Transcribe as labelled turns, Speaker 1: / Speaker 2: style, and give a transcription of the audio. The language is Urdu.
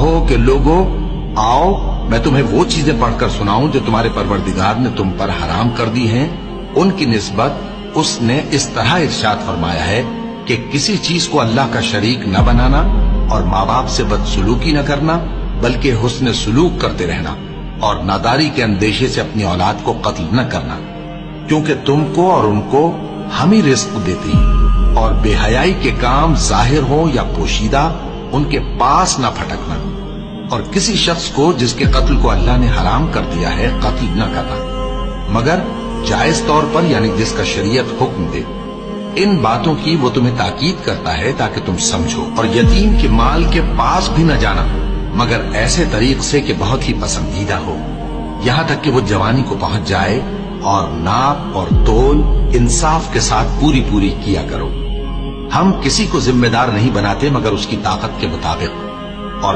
Speaker 1: کہو کہ لوگو آؤ میں تمہیں وہ چیزیں پڑھ کر سناؤں جو تمہارے پروردگار نے تم پر حرام کر دی ہیں۔ ان کی نسبت اس نے اس طرح ارشاد فرمایا ہے کہ کسی چیز کو اللہ کا شریک نہ بنانا اور ماں باپ سے بدسلوکی نہ کرنا، بلکہ حسن سلوک کرتے رہنا اور ناداری کے اندیشے سے اپنی اولاد کو قتل نہ کرنا، کیونکہ تم کو اور ان کو ہم ہی رزق دیتے ہیں، اور بے حیائی کے کام ظاہر ہو یا پوشیدہ ان کے پاس نہ پھٹکنا، اور کسی شخص کو جس کے قتل کو اللہ نے حرام کر دیا ہے قتل نہ کرنا مگر جائز طور پر، یعنی جس کا شریعت حکم دے۔ ان باتوں کی وہ تمہیں تاکید کرتا ہے تاکہ تم سمجھو، اور یتیم کے مال کے پاس بھی نہ جانا مگر ایسے طریق سے کہ بہت ہی پسندیدہ ہو، یہاں تک کہ وہ جوانی کو پہنچ جائے، اور ناپ اور تول انصاف کے ساتھ پوری پوری کیا کرو۔ ہم کسی کو ذمہ دار نہیں بناتے مگر اس کی طاقت کے مطابق، اور